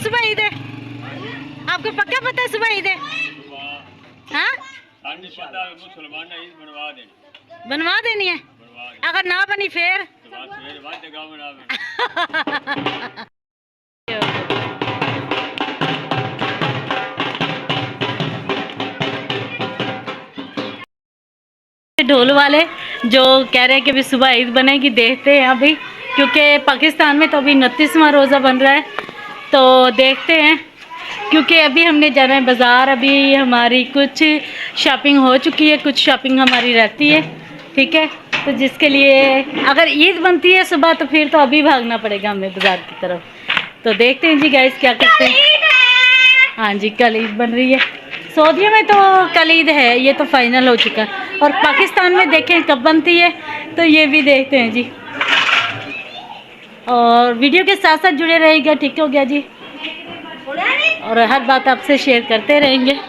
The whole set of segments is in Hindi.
सुबह ईद है? आपको पक्का पता है सुबह ईद है? हाँ, बनवा देनी है। अगर ना बनी फिर ढोल वाले जो कह रहे हैं कि अभी सुबह ईद बनेगी, देखते हैं अभी, क्योंकि पाकिस्तान में तो अभी 29वां रोज़ा बन रहा है, तो देखते हैं। क्योंकि अभी हमने जाना है बाज़ार, अभी हमारी कुछ शॉपिंग हो चुकी है, कुछ शॉपिंग हमारी रहती है, ठीक है। तो जिसके लिए अगर ईद बनती है सुबह तो फिर तो अभी भागना पड़ेगा हमें बाज़ार की तरफ। तो देखते हैं जी गाइस क्या करते हैं। हाँ जी, कल ईद बन रही है। सऊदीया में तो कल ईद है, ये तो फाइनल हो चुका है। और पाकिस्तान में देखें कब बनती है, तो ये भी देखते हैं जी। और वीडियो के साथ साथ जुड़े रहेगा, ठीक हो गया जी। और हर बात आपसे शेयर करते रहेंगे।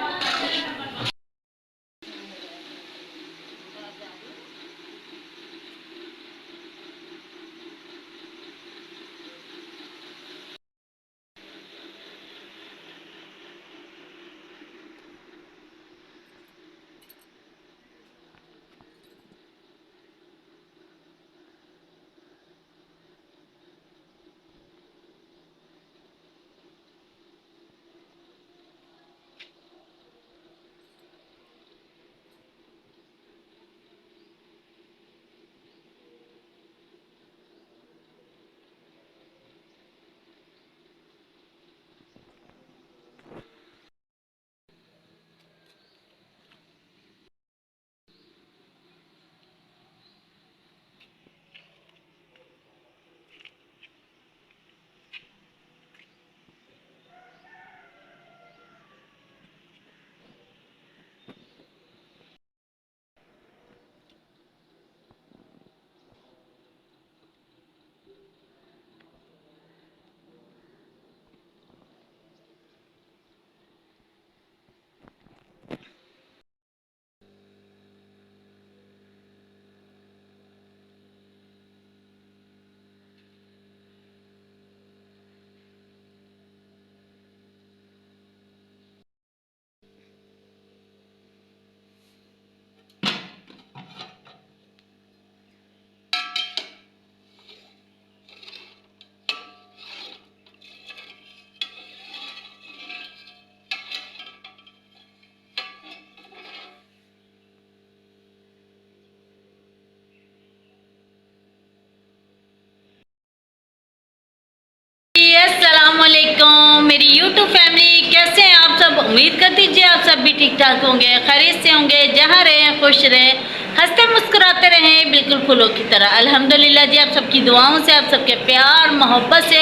अस्सलामुअलैकुम मेरी यूट्यूब फैमिली, कैसे हैं आप सब? उम्मीद करती थी आप सब भी ठीक ठाक होंगे, खैरियत से होंगे, जहाँ रहें खुश रहें, हंसते मुस्कुराते रहें, बिल्कुल फूलों की तरह। अल्हम्दुलिल्लाह जी, आप सबकी दुआओं से, आप सबके प्यार मोहब्बत से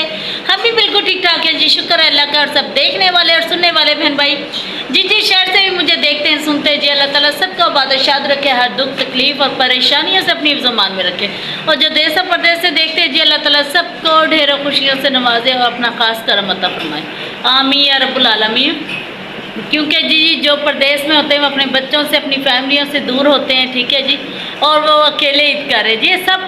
हम भी बिल्कुल ठीक ठाक हैं जी। शुक्र है अल्लाह का। और सब देखने वाले और सुनने वाले बहन भाई जिस शहर से भी मुझे देखते हैं सुनते हैं जी, अल्लाह ताला सबको आबाद रखे, हर दुख तकलीफ और परेशानियों से अपनी ज़मान में रखे। और जो देश और प्रदेश से देखते हैं जी, अल्लाह ताला सबको ढेरों खुशियों से नवाजे और अपना खास करम अता फरमाए। आमीन या रब्बुल आलमीन। क्योंकि जी जो प्रदेश में होते हैं वो अपने बच्चों से, अपनी फैमिलियों से दूर होते हैं, ठीक है जी, और वो अकेले ईद कर रहे जी। सब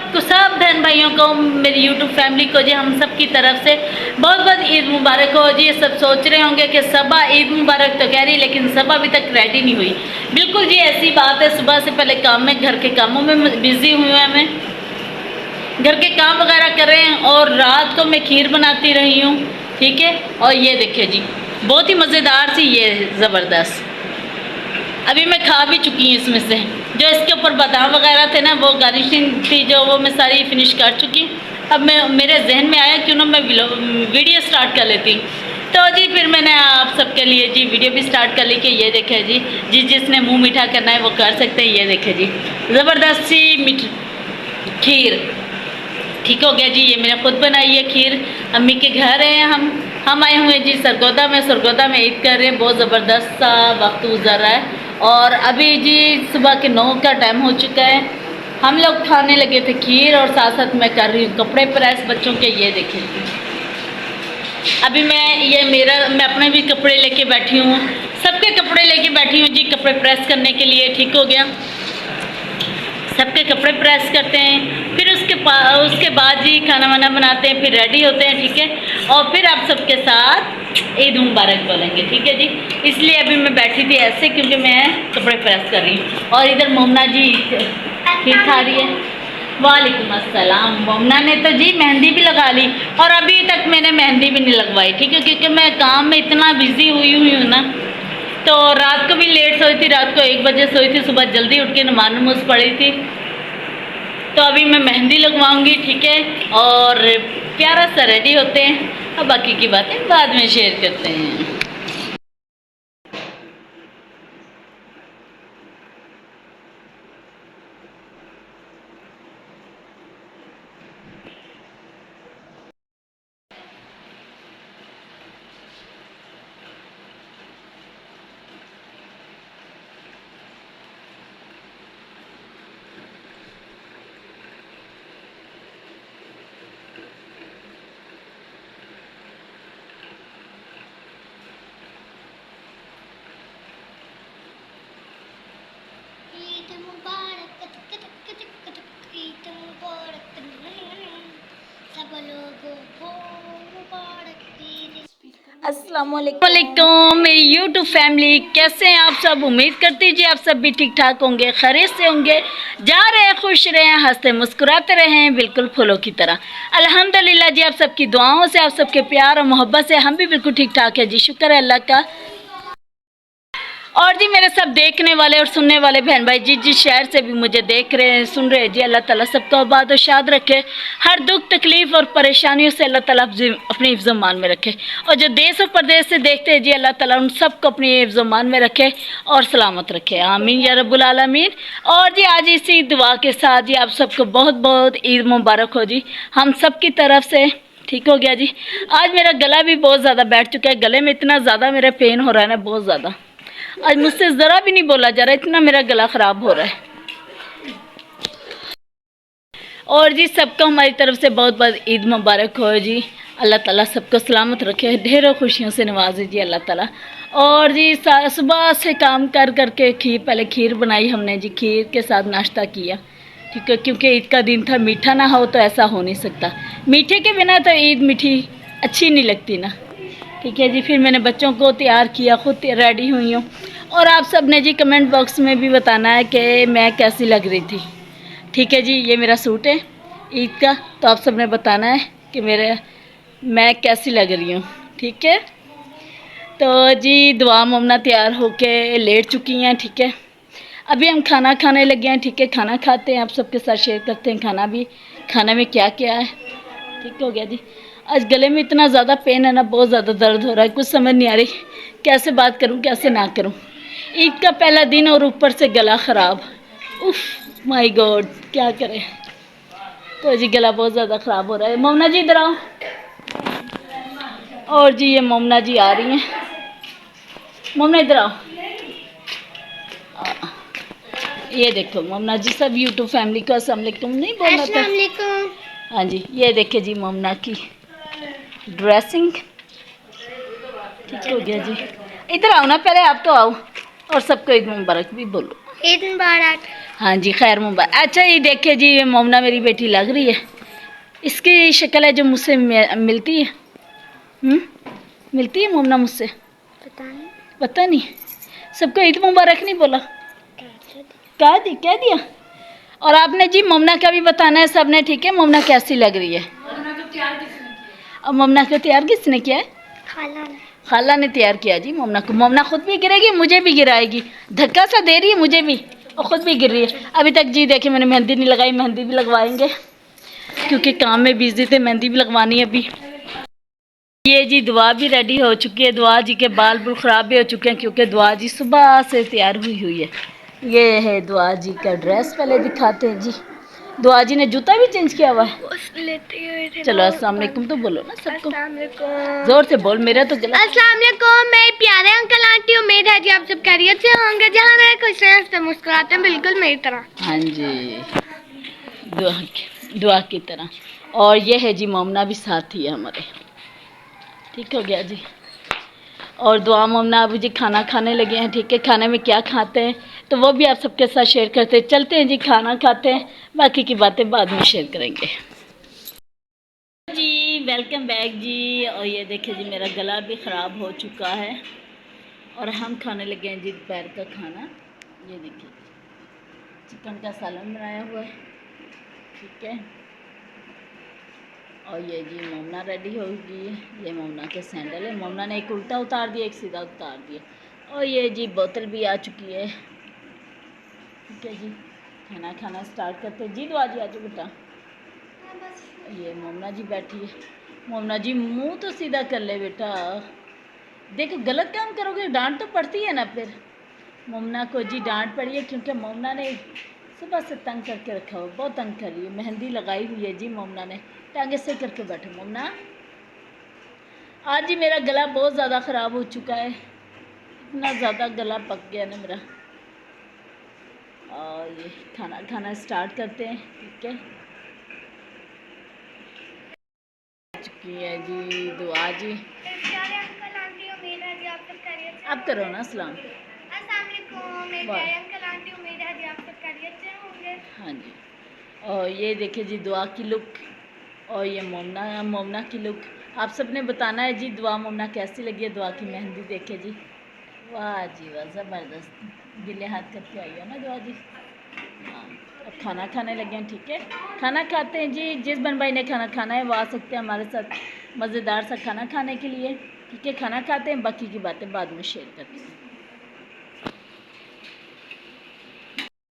बहन भाइयों को, मेरी यूट्यूब फैमिली को जी, हम सब की तरफ से बहुत बहुत ईद मुबारक हो जी। सब सोच रहे होंगे कि सबा ईद मुबारक तो कह रही, लेकिन सबा अभी तक रेडी नहीं हुई। बिल्कुल जी ऐसी बात है, सुबह से पहले काम में, घर के कामों में बिजी हुई हूँ मैं, घर के काम वगैरह कर रहे हैं, और रात को मैं खीर बनाती रही हूँ, ठीक है। और ये देखिए जी, बहुत ही मज़ेदार सी, ये ज़बरदस्त, अभी मैं खा भी चुकी हूँ इसमें से। जो इसके ऊपर बादाम वगैरह थे ना, वो गार्निशिंग थी जो, वो मैं सारी फिनिश कर चुकी। अब मेरे जहन में आया क्यों ना मैं वीडियो स्टार्ट कर लेती। तो जी फिर मैंने आप सबके लिए जी वीडियो भी स्टार्ट कर ली कि ये देखे जी, जिसने मुंह मीठा करना है वो कर सकते हैं। ये देखे जी, ज़बरदस्त सी खीर, ठीक हो गया जी। ये मैंने खुद बनाई है खीर, अम्मी के घर हैं हम आए हुए जी सरगोदा में ईद कर रहे हैं। बहुत ज़बरदस्त सा वक्त गुजर रहा है। और अभी जी सुबह के 9 का टाइम हो चुका है। हम लोग खाने लगे थे खीर, और साथ साथ मैं कर रही हूँ कपड़े प्रेस बच्चों के। ये देखिए अभी मैं अपने भी कपड़े लेके बैठी हूँ, सबके कपड़े लेके बैठी हूँ जी, कपड़े प्रेस करने के लिए। ठीक हो गया, सबके कपड़े प्रेस करते हैं, फिर उसके बाद जी खाना वाना बनाते हैं, फिर रेडी होते हैं, ठीक है। और फिर आप सबके साथ ईद मुबारक बोलेंगे, ठीक है जी। इसलिए अभी मैं बैठी थी ऐसे क्योंकि मैं कपड़े प्रेस कर रही हूँ। और इधर मोमना जी खीर खा रही है। वालेकुम अस्सलाम। मोमना ने तो जी मेहंदी भी लगा ली और अभी तक मैंने मेहंदी भी नहीं लगवाई, ठीक है, क्योंकि मैं काम में इतना बिजी हुई हूँ ना। तो रात को भी लेट सोई थी, रात को 1 बजे सोई थी, सुबह जल्दी उठ के नमाज पढ़ी थी। तो अभी मैं मेहंदी लगवाऊंगी, ठीक है, और प्यारा सा रेडी होते हैं। अब बाकी की बातें बाद में शेयर करते हैं। अस्सलाम वालेकुम मेरी यूट्यूब फैमिली, कैसे हैं आप सब। उम्मीद करती जी आप सब भी ठीक ठाक होंगे, खैरियत से होंगे, जा रहे हैं, खुश रहें, हंसते मुस्कुराते रहें, बिल्कुल फूलों की तरह। अल्हम्दुलिल्लाह जी, आप सबकी दुआओं से, आप सबके प्यार और मोहब्बत से हम भी बिल्कुल ठीक ठाक है जी, शुक्र है अल्लाह का। और जी मेरे सब देखने वाले और सुनने वाले बहन भाई जिस शहर से भी मुझे देख रहे हैं, सुन रहे हैं जी, अल्लाह ताला सबको आबाद और शाद रखे। हर दुख तकलीफ़ और परेशानियों से अल्लाह ताला अपनी हिफ्ज़-ओ-मान में रखे। और जो देश और प्रदेश से देखते हैं जी, अल्लाह ताला उन सबको अपनी हिफ्ज़-ओ-मान में रखे और सलामत रखे, आमीन या रब्बुल आलमीन। और जी आज इसी दुआ के साथ जी आप सबको बहुत बहुत ईद मुबारक हो जी, हम सब की तरफ से। ठीक हो गया जी। आज मेरा गला भी बहुत ज़्यादा बैठ चुका है, गले में इतना ज़्यादा मेरा पेन हो रहा है ना, बहुत ज़्यादा। आज मुझसे ज़रा भी नहीं बोला जा रहा, इतना मेरा गला ख़राब हो रहा है। और जी सबको हमारी तरफ से बहुत बहुत ईद मुबारक हो जी, अल्लाह ताला सबको सलामत रखे, ढेरों खुशियों से नवाजे जी अल्लाह ताला। और जी सुबह से काम कर करके पहले खीर बनाई हमने जी, खीर के साथ नाश्ता किया, ठीक है, क्योंकि ईद का दिन था, मीठा ना हो तो ऐसा हो नहीं सकता, मीठे के बिना तो ईद मीठी अच्छी नहीं लगती ना, ठीक है जी। फिर मैंने बच्चों को तैयार किया, खुद रेडी हुई हूँ। और आप सब ने जी कमेंट बॉक्स में भी बताना है कि मैं कैसी लग रही थी, ठीक है जी। ये मेरा सूट है ईद का, तो आप सब ने बताना है कि मैं कैसी लग रही हूँ, ठीक है। तो जी दुआ मोमना तैयार होके लेट चुकी हैं, ठीक है। अभी हम खाना खाने लगे हैं, ठीक है, खाना खाते हैं, आप सबके साथ शेयर करते हैं खाना में क्या क्या है, ठीक हो गया जी। आज गले में इतना ज़्यादा पेन है ना, बहुत ज़्यादा दर्द हो रहा है, कुछ समझ नहीं आ रही कैसे बात करूं कैसे ना करूं। ईद का पहला दिन और ऊपर से गला ख़राब, उफ माय गॉड, क्या करें। तो जी गला बहुत ज़्यादा ख़राब हो रहा है। मोमना जी इधर आओ। और जी ये मोमना जी आ रही हैं, मोमना इधर आओ। ये देखो मोमना जी, सब यूट्यूब फैमिली को अस्सलाम वालेकुम नहीं बोलना था। हाँ जी, ये देखे जी मोमना की ड्रेसिंग, ठीक हो गया जी। इधर आओ ना, पहले आप तो आओ, और सबको ईद मुबारक भी बोलो। ईद मुबारक। हाँ जी, खैर मुबारक। अच्छा ये देखिए जी, ये मोमना मेरी बेटी लग रही है, इसकी शक्ल है जो मुझसे मिलती है। मिलती है मोमना मुझसे, पता नहीं। सबको ईद मुबारक नहीं बोला, कह दिया। और आपने जी मोमना का भी बताना है सबने, ठीक है, मोमना कैसी लग रही है। अब मोमना को तैयार किसने किया है? खाला ने तैयार किया जी मोमना को। मोमना खुद भी गिरेगी, मुझे भी गिराएगी, धक्का सा दे रही है मुझे भी, और ख़ुद भी गिर रही है। अभी तक जी देखिए मैंने मेहंदी नहीं लगाई, मेहंदी भी लगवाएंगे क्योंकि काम में बिजी थे, मेहंदी भी लगवानी है अभी। ये जी दुआ भी रेडी हो चुकी है, दुआ जी के बाल बुल ख़राब भी हो चुके हैं क्योंकि दुआ जी सुबह से तैयार हुई है। ये है दुआ जी का ड्रेस, पहले दिखाते हैं जी। दुआ जी ने जूता भी चेंज किया हुआ है। चलो अस्सलाम वालेकुम तो बोलो ना सबको, जोर से बोल, मेरा तो गला। अस्सलाम वालेकुम मेरे प्यारे अंकल आंटी, उम्मीद है जी आप सब खैरियत से होंगे, जहाँ रहे खुश रहे, हंसते मुस्कुराते हैं, बिल्कुल मेरी तरह। हाँ जी, दुआ की तरह। और ये है जी मोमना भी साथ ही है हमारे, ठीक हो गया जी। और दुआ मोमना अभी जी खाना खाने लगे हैं, ठीक है। खाने में क्या खाते हैं तो वो भी आप सबके साथ शेयर करते हैं। चलते हैं जी, खाना खाते हैं, बाकी की बातें बाद में शेयर करेंगे जी। वेलकम बैक जी। और ये देखिए जी मेरा गला भी ख़राब हो चुका है और हम खाने लगे हैं जी दोपहर का खाना। ये देखिए चिकन का सालन बनाया हुआ है, ठीक है। और ये जी मोमना रेडी होगी। ये मोमना के सैंडल है, मोमना ने एक उल्टा उतार दिया एक सीधा उतार दिया। और ये जी बोतल भी आ चुकी है, ठीक है जी। खाना खाना स्टार्ट करते हैं जी। दुआ जी आज बेटा। ये मोमना जी बैठी है। मोमना जी मुंह तो सीधा कर ले बेटा, देखो गलत काम करोगे डांट तो पड़ती है ना फिर। मोमना को जी डांट पड़ी है क्योंकि मोमना ने सुबह से तंग करके रखा हुआ, बहुत तंग कर रही है। मेहंदी लगाई हुई है जी मोमना ने, टांगे से करके बैठे। मोमना आज जी मेरा गला बहुत ज़्यादा ख़राब हो चुका है, इतना ज़्यादा गला पक गया ना मेरा। और ये खाना खाना स्टार्ट करते हैं, ठीक है। चुकी है जी दुआ जी। प्यारे अंकल आंटी, उम्मीद है जी आप सब खैरियत से अब करो ना सलाम। अस्सलाम वालेकुम मेरे वाह। प्यारे अंकल आंटी, उम्मीद है जी आप सब खैरियत से होंगे। हाँ जी। और ये देखिए जी दुआ की लुक, और ये मोमना की लुक। आप सब ने बताना है जी दुआ मोमना कैसी लगी है। दुआ की मेहंदी देखे जी, वाह जी वाह, ज़बरदस्त गिले हाथ करके आई है ना दुआ जी। हाँ, अब खाना खाने लगे हैं, ठीक है। खाना खाते हैं जी। जिस बहन भाई ने खाना खाना है वो आ सकते हैं हमारे साथ मज़ेदार सा खाना खाने के लिए, ठीक है। खाना खाते हैं, बाकी की बातें बाद में शेयर करते हैं।